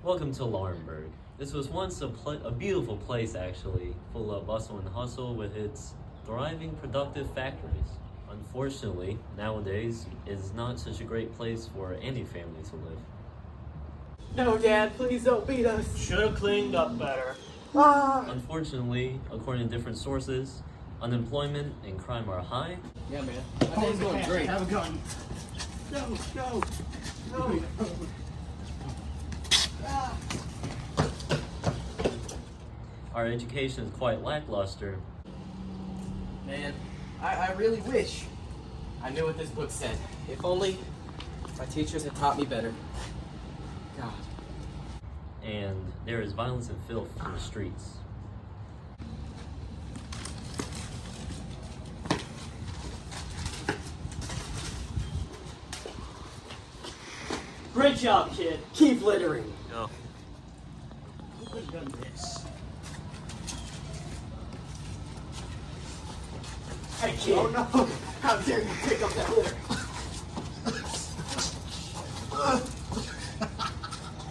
Welcome to Laurinburg. This was once a beautiful place, actually, full of bustle and hustle with its thriving, productive factories. Unfortunately, nowadays, it is not such a great place for any family to live. No, Dad, please don't beat us. Should have cleaned up better. Unfortunately, according to different sources, unemployment and crime are high. Yeah, man. I think it's going great. Have a gun. Go. Our education is quite lackluster. Man, I really wish I knew what this book said. If only my teachers had taught me better. God. And there is violence and filth in the streets. Great job, kid. Keep littering. No. Who could have done this? Hey, kid. Oh, no. How dare you pick up that litter?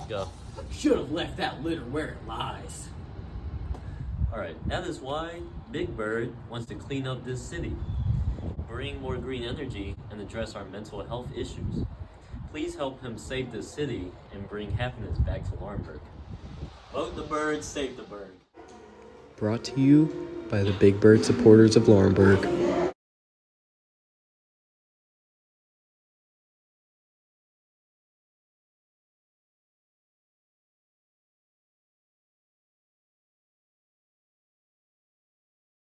Go. Should have left that litter where it lies. Alright, that is why Big Bird wants to clean up this city, bring more green energy, and address our mental health issues. Please help him save this city and bring happiness back to Laurinburg. Vote the bird, save the bird. Brought to you by the Big Bird supporters of Laurinburg.